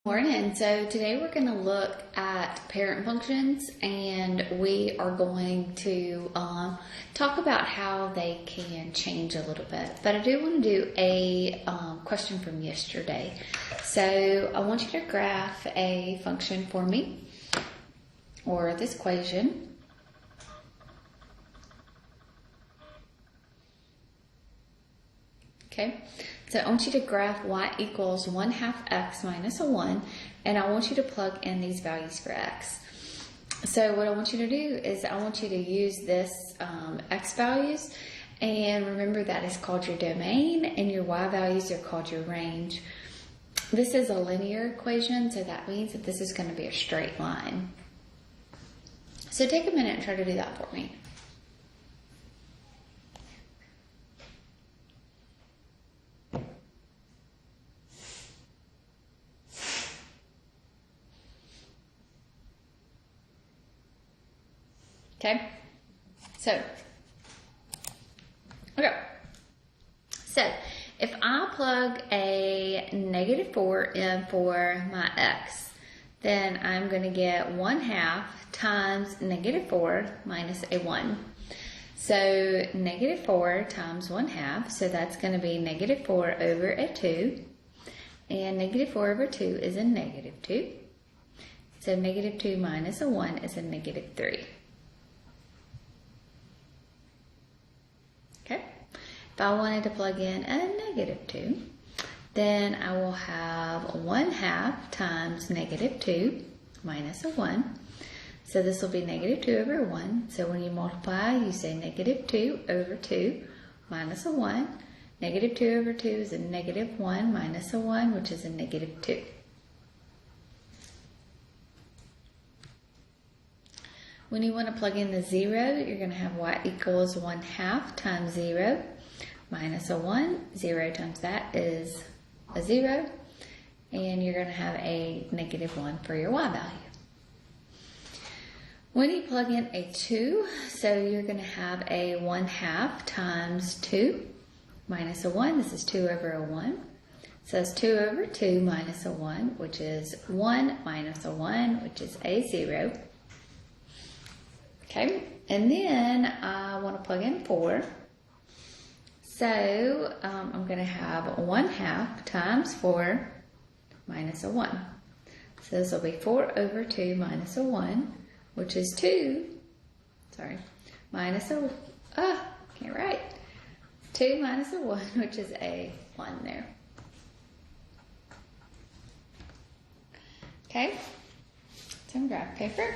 Morning. So today we're going to look at parent functions, and we are going to talk about how they can change a little bit. But I do want to do a question from yesterday. So I want you to graph a function for me, or this equation. Okay, so I want you to graph y equals 1/2 x minus a 1, and I want you to plug in these values for x. So what I want you to do is I want you to use this x values, and remember that is called your domain, and your y values are called your range. This is a linear equation, so that means that this is going to be a straight line. So take a minute and try to do that for me. Okay, so if I plug a -4 in for my x, then I'm going to get 1/2 times -4 minus a 1. So -4 times 1/2, so that's going to be -4 over a 2, and -4 over 2 is a -2. So -2 minus a 1 is a -3. If I wanted to plug in a -2, then I will have 1/2 times -2 minus a 1. So this will be -2 over 1. So when you multiply, you say -2 over 2 minus a 1. -2 over 2 is a -1 minus a 1, which is a -2. When you want to plug in the 0, you're going to have y equals 1/2 times 0 minus a 1. 0 times that is a 0. And you're going to have a -1 for your y value. When you plug in a 2, so you're going to have a 1/2 times 2 minus a 1. This is 2 over a 1. So it's 2 over 2 minus a 1, which is 1 minus a 1, which is a 0. Okay, and then I want to plug in 4. So I'm going to have 1/2 times 4 minus a 1. So this will be 4 over 2 minus a 1, which is 2. Sorry, minus a, can't write. 2 minus a 1, which is a 1 there. Okay, some graph paper.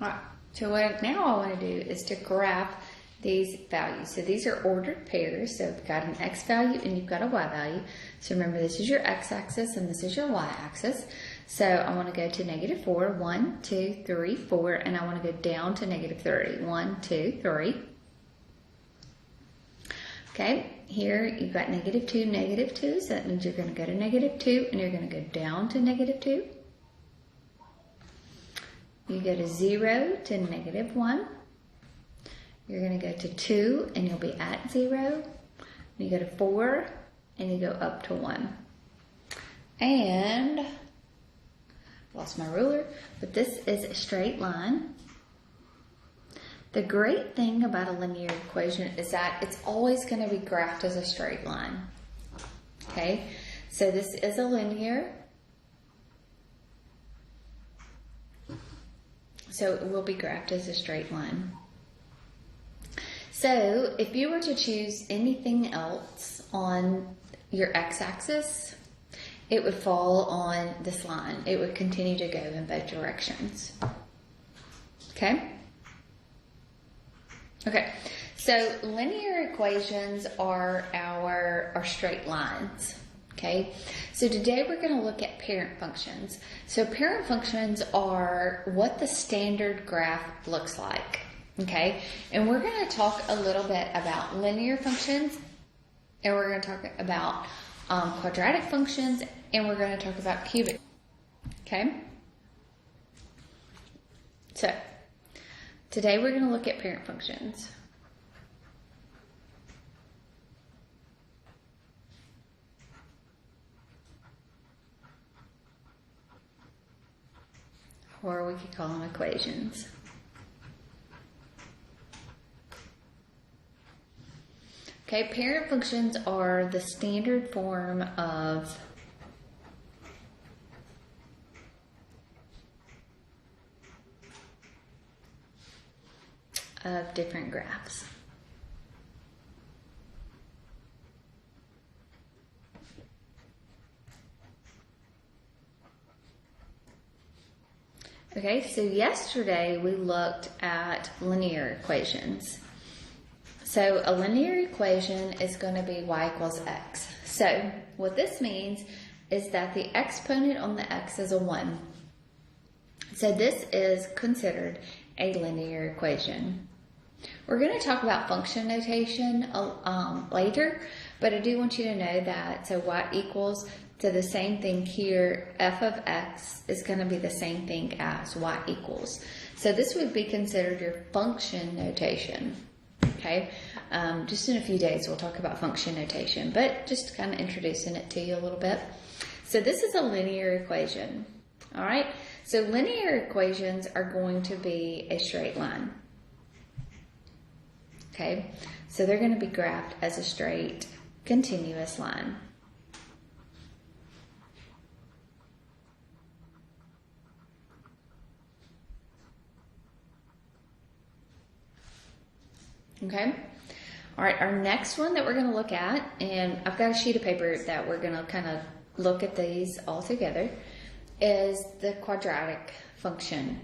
Alright, so what now I want to do is to graph these values. So these are ordered pairs. So you've got an x value and you've got a y value. So remember, this is your x-axis and this is your y-axis. So I want to go to -4, 1, 2, 3, 4, and I want to go down to -30, 1, 2, 3. Okay, here you've got -2, -2, so that means you're going to go to -2 and you're going to go down to -2. You go to 0 to -1. You're going to go to 2 and you'll be at 0. You go to 4 and you go up to 1. And, lost my ruler, but this is a straight line. The great thing about a linear equation is that it's always going to be graphed as a straight line. Okay, so this is a linear. So it will be graphed as a straight line. So if you were to choose anything else on your x-axis, it would fall on this line. It would continue to go in both directions. Okay? Okay, so linear equations are our straight lines. Okay, so today we're going to look at parent functions. So parent functions are what the standard graph looks like. Okay, and we're going to talk a little bit about linear functions, and we're going to talk about quadratic functions, and we're going to talk about cubic. Okay, so today we're going to look at parent functions. or we could call them equations. Okay, parent functions are the standard form of different graphs. Okay, so yesterday we looked at linear equations. So a linear equation is going to be y equals x. So what this means is that the exponent on the x is a 1. So this is considered a linear equation. We're going to talk about function notation later, but I do want you to know that so y equals to the same thing here, f of x is going to be the same thing as y equals. So this would be considered your function notation. Okay, just in a few days we'll talk about function notation, but just kind of introducing it to you a little bit. So this is a linear equation. All right, so linear equations are going to be a straight line. Okay, so they're going to be graphed as a straight, continuous line. Okay, all right, our next one that we're going to look at, and I've got a sheet of paper that we're going to kind of look at these all together, is the quadratic function.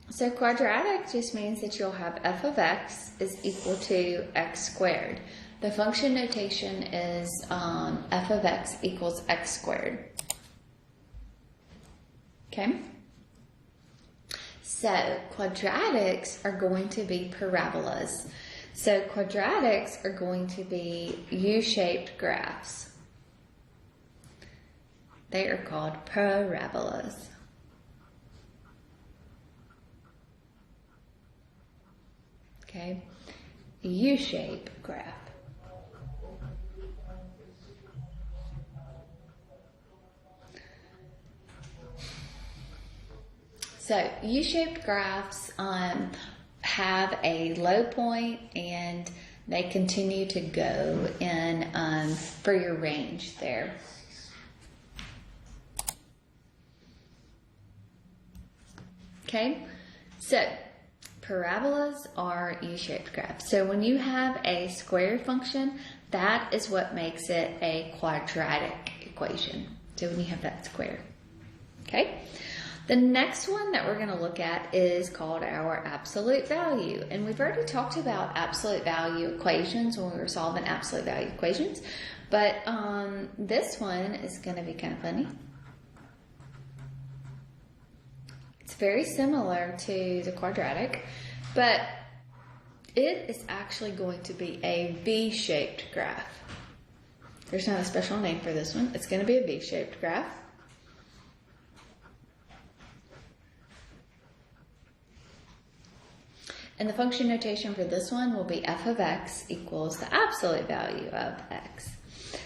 So quadratic just means that you'll have f of x is equal to x squared. The function notation is f of x equals x squared. Okay? So quadratics are going to be parabolas. So quadratics are going to be U-shaped graphs. They are called parabolas. Okay, U-shape graph. So U-shaped graphs have a low point and they continue to go in for your range there. Okay, so parabolas are U-shaped graphs. So when you have a square function, that is what makes it a quadratic equation. So when you have that square. Okay? The next one that we're going to look at is called our absolute value. And we've already talked about absolute value equations when we were solving absolute value equations. But this one is going to be kind of funny. It's very similar to the quadratic, but it is actually going to be a V-shaped graph. There's not a special name for this one. It's going to be a V-shaped graph. And the function notation for this one will be f of x equals the absolute value of x.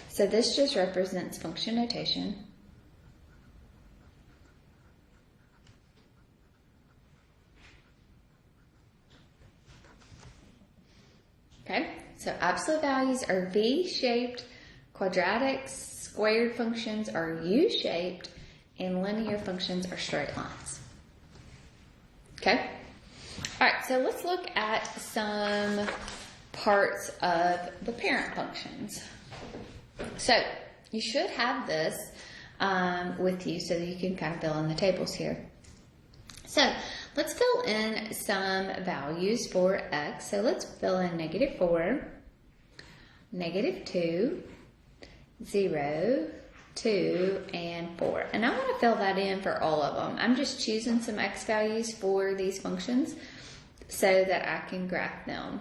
So this just represents function notation. Okay, so absolute values are V-shaped, quadratics, squared functions are U-shaped, and linear functions are straight lines. Okay? All right, so let's look at some parts of the parent functions. So you should have this with you so that you can kind of fill in the tables here. So let's fill in some values for x. So let's fill in -4, -2, 0, 2, and 4. And I want to fill that in for all of them. I'm just choosing some x values for these functions so that I can graph them.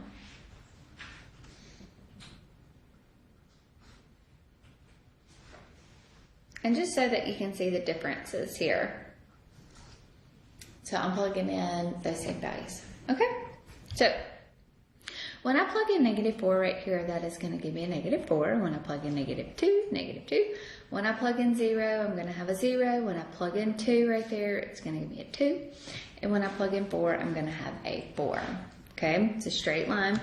And just so that you can see the differences here. So I'm plugging in those same values. Okay? So When I plug in -4 right here, that is going to give me a -4. When I plug in -2, -2. When I plug in 0, I'm going to have a 0. When I plug in 2 right there, it's going to give me a 2. And when I plug in 4, I'm going to have a 4. Okay, it's a straight line.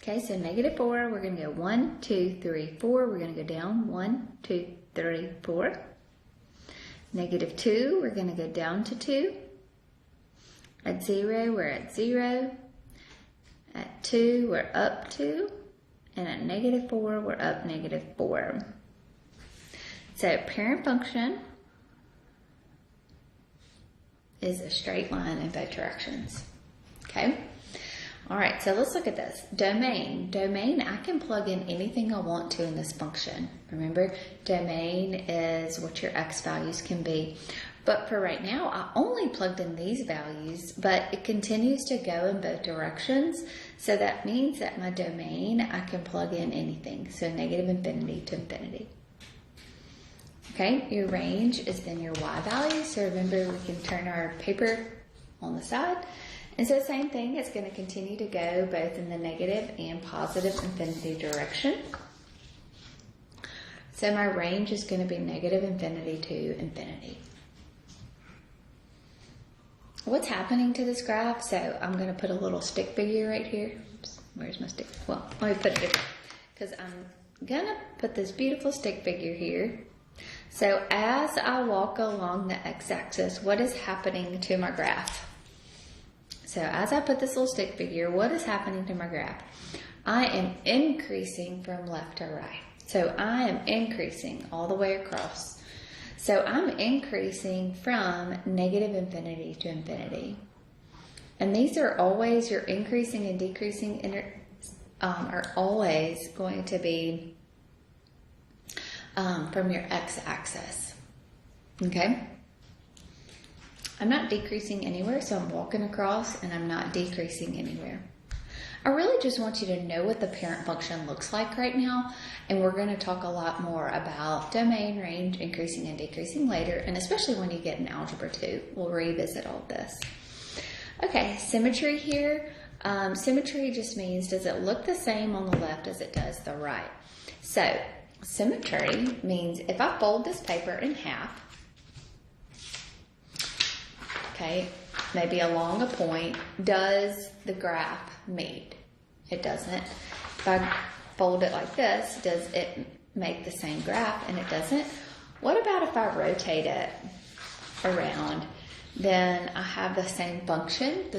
Okay, so -4, we're going to go 1, 2, 3, 4. We're going to go down 1, 2, 3, 4. -2, we're going to go down to 2. At 0, we're at 0. At 2, we're up 2. And at -4, we're up -4. So parent function is a straight line in both directions. Okay? All right, so let's look at this. Domain. Domain, I can plug in anything I want to in this function. Remember, domain is what your x values can be. But for right now, I only plugged in these values, but it continues to go in both directions. So that means that my domain, I can plug in anything. So -infinity to infinity. Okay, your range is then your y value. So remember, we can turn our paper on the side. And so same thing, it's going to continue to go both in the negative and positive infinity direction. So my range is going to be -infinity to infinity. What's happening to this graph? So I'm going to put a little stick figure right here. Oops, where's my stick? Well, let me put it different because I'm going to put this beautiful stick figure here. So as I walk along the x-axis, what is happening to my graph? So as I put this little stick figure, what is happening to my graph? I am increasing from left to right. So I am increasing all the way across. So I'm increasing from -infinity to infinity. And these are always, your increasing and decreasing are always going to be from your x-axis. Okay? I'm not decreasing anywhere, so I'm walking across and I'm not decreasing anywhere. I really just want you to know what the parent function looks like right now, and we're going to talk a lot more about domain, range, increasing and decreasing later, and especially when you get in Algebra 2, we'll revisit all this. Okay, symmetry here. Symmetry just means, does it look the same on the left as it does the right? So, symmetry means if I fold this paper in half, okay, maybe along a point, does the graph meet? It doesn't. If I fold it like this, does it make the same graph? And it doesn't. What about if I rotate it around? Then I have the same function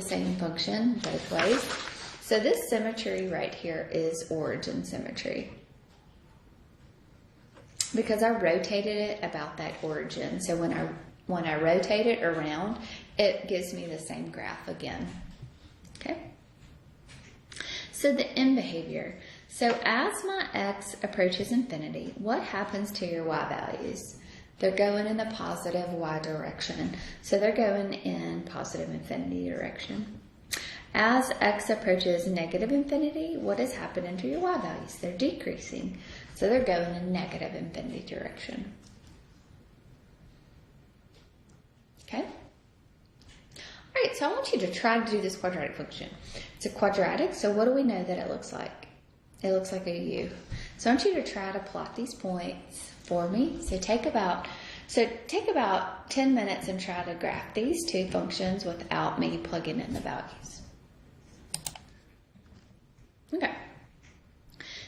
both ways. So this symmetry right here is origin symmetry, because I rotated it about that origin. So when I rotate it around, it gives me the same graph again. Okay? So the end behavior. So as my x approaches infinity, what happens to your y values? They're going in the positive y direction. So they're going in positive infinity direction. As x approaches -infinity, what is happening to your y values? They're decreasing. So they're going in negative infinity direction. Okay? All right, so I want you to try to do this quadratic function. It's a quadratic, so what do we know that it looks like? It looks like a U. So I want you to try to plot these points for me. So take about 10 minutes and try to graph these two functions without me plugging in the values. Okay.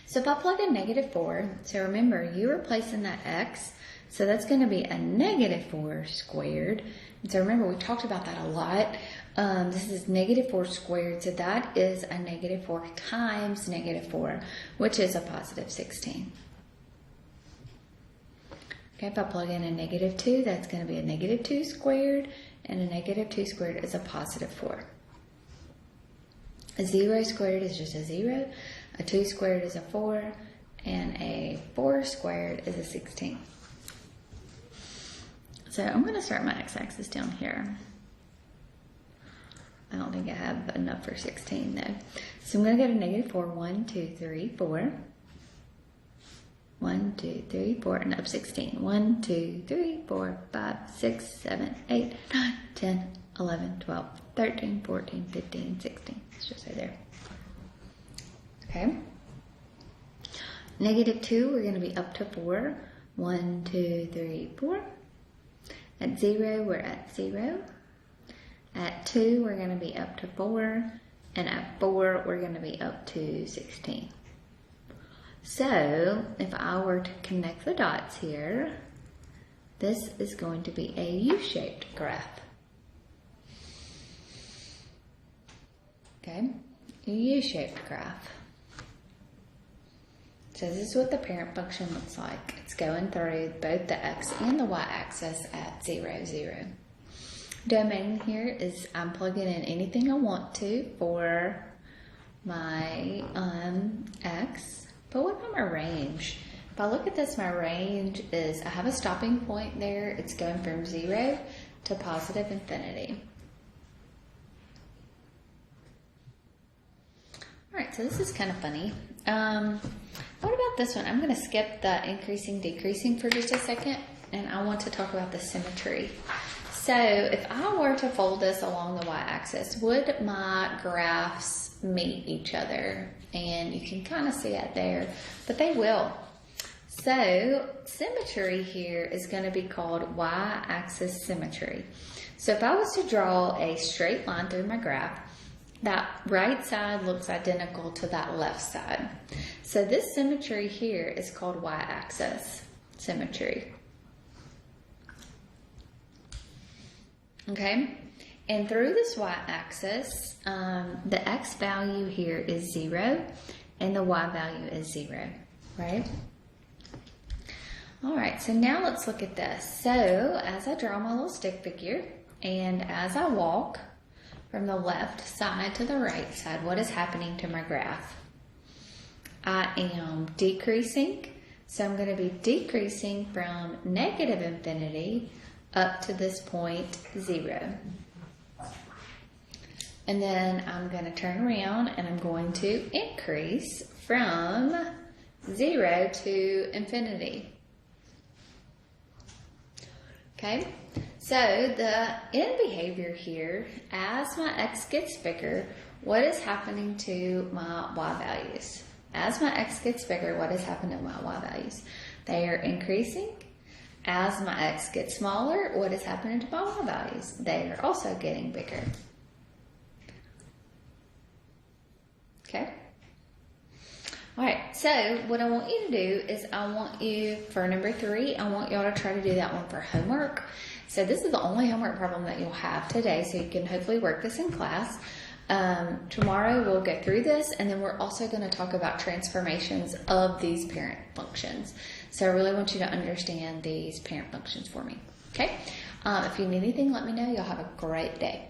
So if I plug in -4, so remember, you're replacing that x, so that's going to be a -4 squared. And so remember, we talked about that a lot. This is -4 squared, so that is a -4 times -4, which is a positive 16. Okay, if I plug in a -2, that's going to be a -2 squared, and a -2 squared is a positive 4. A 0 squared is just a 0, a 2 squared is a 4, and a 4 squared is a 16. So I'm going to start my x-axis down here. I don't think I have enough for 16 though. So I'm going to go to -4, 1, 2, 3, 4. 1, 2, 3, 4, and up 16. 1, 2, 3, 4, 5, 6, 7, 8, 9, 10, 11, 12, 13, 14, 15, 16. Let's just say there. Okay. -2, we're going to be up to 4. 1, 2, 3, 4. At 0, we're at 0. At 2, we're going to be up to 4. And at 4, we're going to be up to 16. So, if I were to connect the dots here, this is going to be a U-shaped graph. Okay, a U-shaped graph. So this is what the parent function looks like. It's going through both the x and the y-axis at 0, 0. Domain here is I'm plugging in anything I want to for my x. But what about my range? If I look at this, my range is, I have a stopping point there. It's going from 0 to positive infinity. All right, so this is kind of funny. What about this one? I'm going to skip the increasing, decreasing for just a second, and I want to talk about the symmetry. So if I were to fold this along the y-axis, would my graphs meet each other? And you can kind of see it there, but they will. So symmetry here is going to be called y-axis symmetry. So if I was to draw a straight line through my graph, that right side looks identical to that left side. So this symmetry here is called y-axis symmetry. Okay, and through this y-axis, the x value here is 0 and the y value is 0, right? All right, so now let's look at this. So as I draw my little stick figure and as I walk from the left side to the right side, what is happening to my graph? I am decreasing, so I'm going to be decreasing from negative infinity up to this point 0. And then I'm going to turn around and I'm going to increase from 0 to infinity. Okay, so the end behavior here, as my x gets bigger, what is happening to my y values? As my x gets bigger, what is happening to my y values? They are increasing. As my x gets smaller, what is happening to my y values? They are also getting bigger. Okay? All right, so what I want you to do is I want you, for number 3, I want y'all to try to do that one for homework. So this is the only homework problem that you'll have today, so you can hopefully work this in class. Tomorrow we'll go through this, and then we're also going to talk about transformations of these parent functions. So I really want you to understand these parent functions for me. Okay? If you need anything, let me know. You'll have a great day.